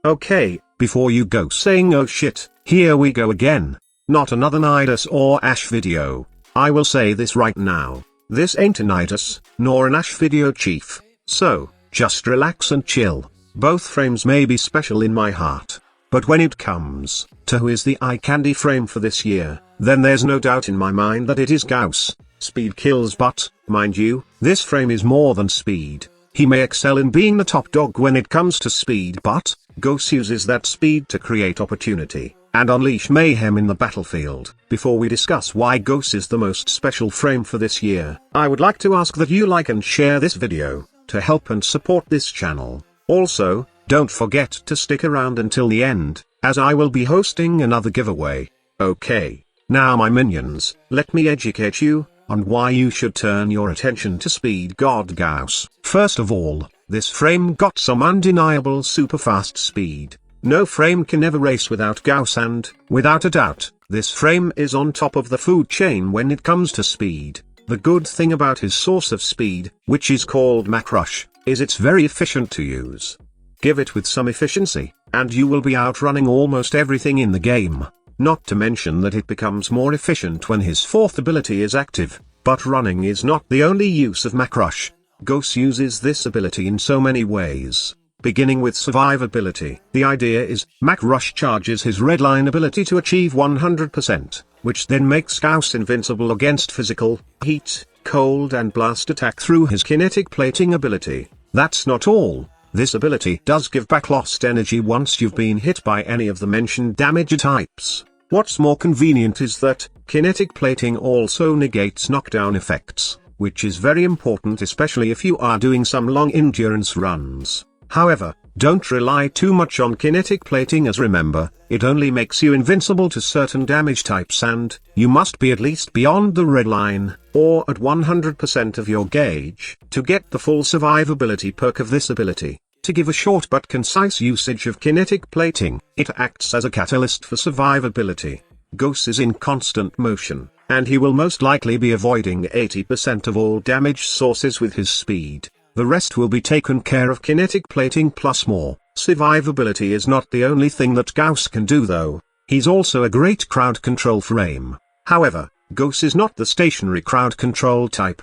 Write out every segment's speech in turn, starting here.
Okay, before you go saying oh shit, here we go again. Not another Nidus or Ash video. I will say this right now. This ain't a Nidus, nor an Ash video, chief. So, just relax and chill. Both frames may be special in my heart. But when it comes to who is the eye candy frame for this year, then there's no doubt in my mind that it is Gauss. Speed kills, but, mind you, this frame is more than speed. He may excel in being the top dog when it comes to speed, but Gauss uses that speed to create opportunity and unleash mayhem in the battlefield. Before we discuss why Gauss is the most special frame for this year, I would like to ask that you like and share this video to help and support this channel. Also, don't forget to stick around until the end, as I will be hosting another giveaway. Okay, now my minions, let me educate you on why you should turn your attention to Speed God Gauss. First of all, this frame got some undeniable super fast speed. No frame can ever race without Gauss, and, without a doubt, this frame is on top of the food chain when it comes to speed. The good thing about his source of speed, which is called Macrush, is it's very efficient to use. Give it with some efficiency, and you will be outrunning almost everything in the game. Not to mention that it becomes more efficient when his fourth ability is active. But running is not the only use of Macrush. Gauss uses this ability in so many ways. Beginning with survivability, the idea is, Macrush charges his redline ability to achieve 100%, which then makes Gauss invincible against physical, heat, cold and blast attack through his kinetic plating ability. That's not all. This ability does give back lost energy once you've been hit by any of the mentioned damage types. What's more convenient is that, kinetic plating also negates knockdown effects, which is very important especially if you are doing some long endurance runs. However, don't rely too much on kinetic plating, as remember, it only makes you invincible to certain damage types, and you must be at least beyond the red line, or at 100% of your gauge, to get the full survivability perk of this ability. To give a short but concise usage of kinetic plating, it acts as a catalyst for survivability. Gauss is in constant motion, and he will most likely be avoiding 80% of all damage sources with his speed. The rest will be taken care of kinetic plating plus more. Survivability is not the only thing that Gauss can do though. He's also a great crowd control frame. However, Gauss is not the stationary crowd control type.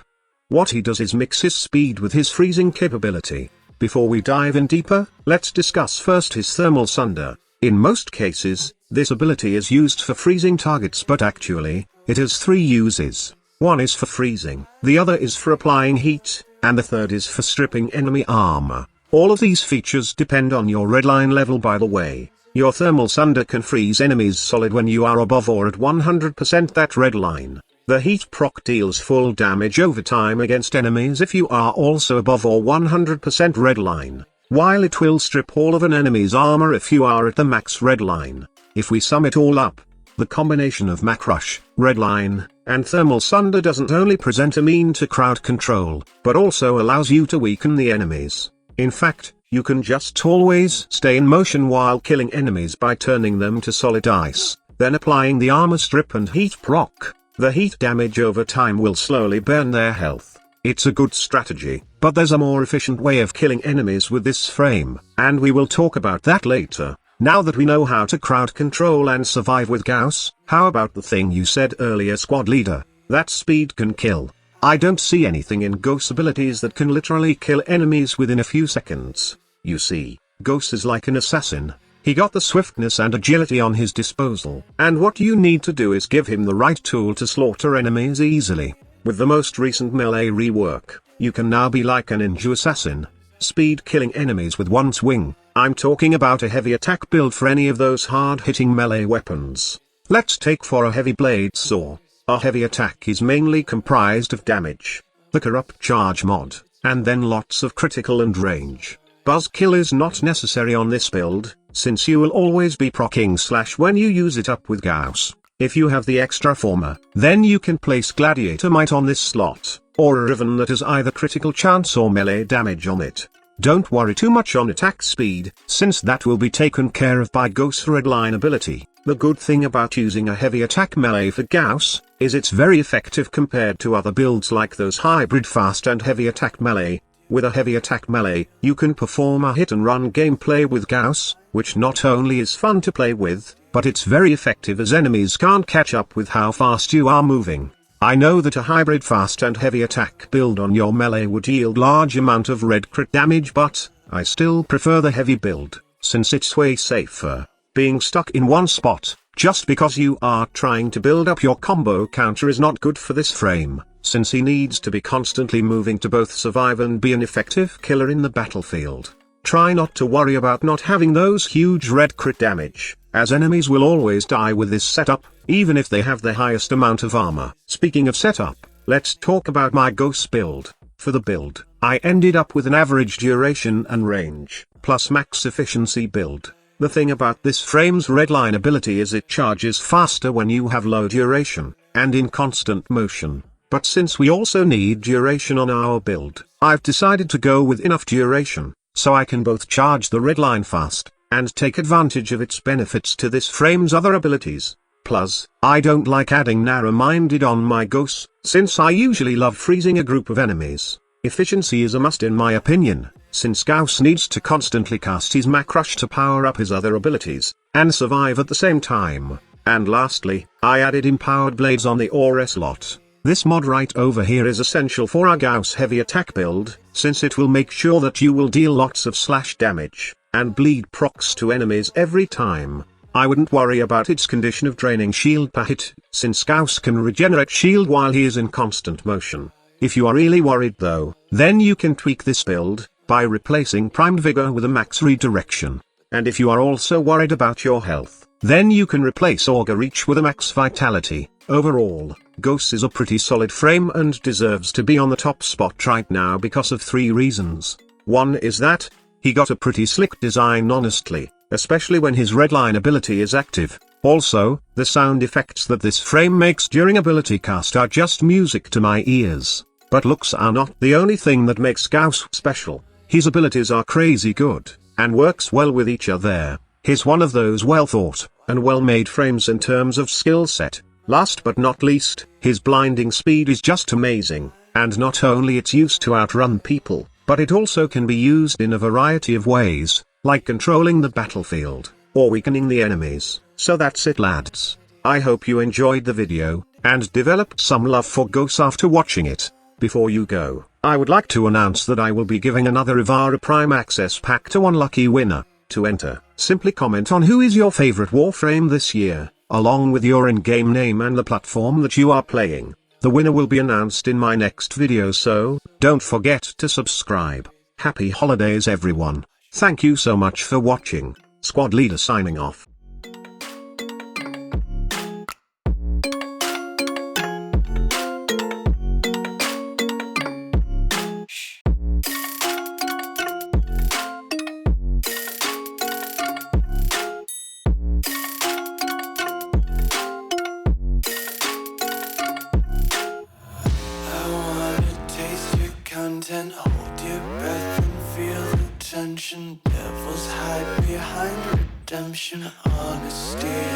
What he does is mix his speed with his freezing capability. Before we dive in deeper, let's discuss first his thermal sunder. In most cases, this ability is used for freezing targets, but actually, it has three uses. One is for freezing, the other is for applying heat, and the third is for stripping enemy armor. All of these features depend on your redline level, by the way. Your thermal sunder can freeze enemies solid when you are above or at 100% that redline. The heat proc deals full damage over time against enemies if you are also above or 100% redline, while it will strip all of an enemy's armor if you are at the max redline. If we sum it all up, the combination of Macrush, redline, and thermal sunder doesn't only present a mean to crowd control, but also allows you to weaken the enemies. In fact, you can just always stay in motion while killing enemies by turning them to solid ice, then applying the armor strip and heat proc. The heat damage over time will slowly burn their health. It's a good strategy, but there's a more efficient way of killing enemies with this frame, and we will talk about that later. Now that we know how to crowd control and survive with Gauss, how about the thing you said earlier, squad leader, that speed can kill? I don't see anything in Gauss abilities that can literally kill enemies within a few seconds. You see, Gauss is like an assassin. He got the swiftness and agility on his disposal, and what you need to do is give him the right tool to slaughter enemies easily. With the most recent melee rework, you can now be like a ninja assassin, speed killing enemies with one swing. I'm talking about a heavy attack build for any of those hard-hitting melee weapons. Let's take for a heavy blade saw. A heavy attack is mainly comprised of damage, the corrupt charge mod, and then lots of critical and range. Buzzkill is not necessary on this build, since you will always be proccing slash when you use it up with Gauss. If you have the extra former, then you can place Gladiator Might on this slot, or a Riven that has either critical chance or melee damage on it. Don't worry too much on attack speed, since that will be taken care of by Gauss' redline ability. The good thing about using a heavy attack melee for Gauss, is it's very effective compared to other builds like those hybrid fast and heavy attack melee. With a heavy attack melee, you can perform a hit and run gameplay with Gauss, which not only is fun to play with, but it's very effective as enemies can't catch up with how fast you are moving. I know that a hybrid fast and heavy attack build on your melee would yield large amount of red crit damage, but I still prefer the heavy build, since it's way safer. Being stuck in one spot, just because you are trying to build up your combo counter is not good for this frame, since he needs to be constantly moving to both survive and be an effective killer in the battlefield. Try not to worry about not having those huge red crit damage, as enemies will always die with this setup, even if they have the highest amount of armor. Speaking of setup, let's talk about my Gauss build. For the build, I ended up with an average duration and range, plus max efficiency build. The thing about this frame's redline ability is it charges faster when you have low duration, and in constant motion. But since we also need duration on our build, I've decided to go with enough duration, so I can both charge the redline fast, and take advantage of its benefits to this frame's other abilities. Plus, I don't like adding narrow-minded on my Gauss, since I usually love freezing a group of enemies. Efficiency is a must in my opinion, since Gauss needs to constantly cast his Macrush to power up his other abilities, and survive at the same time. And lastly, I added empowered blades on the ore slot. This mod right over here is essential for our Gauss heavy attack build, since it will make sure that you will deal lots of slash damage, and bleed procs to enemies every time. I wouldn't worry about its condition of draining shield per hit, since Gauss can regenerate shield while he is in constant motion. If you are really worried though, then you can tweak this build, by replacing primed vigor with a max redirection. And if you are also worried about your health, then you can replace augur reach with a max vitality. Overall, Gauss is a pretty solid frame and deserves to be on the top spot right now because of 3 reasons. One is that, he got a pretty slick design honestly, especially when his redline ability is active. Also, the sound effects that this frame makes during ability cast are just music to my ears. But looks are not the only thing that makes Gauss special. His abilities are crazy good, and works well with each other. He's one of those well thought, and well made frames in terms of skill set. Last but not least, his blinding speed is just amazing, and not only it's used to outrun people, but it also can be used in a variety of ways, like controlling the battlefield, or weakening the enemies. So that's it lads. I hope you enjoyed the video, and developed some love for Gauss after watching it. Before you go, I would like to announce that I will be giving another Ivara Prime Access Pack to one lucky winner. To enter, simply comment on who is your favorite Warframe this year, along with your in-game name and the platform that you are playing. The winner will be announced in my next video, so don't forget to subscribe. Happy holidays everyone. Thank you so much for watching. Squad Leader signing off. Hold your breath and feel the tension. Devils hide behind redemption. Honesty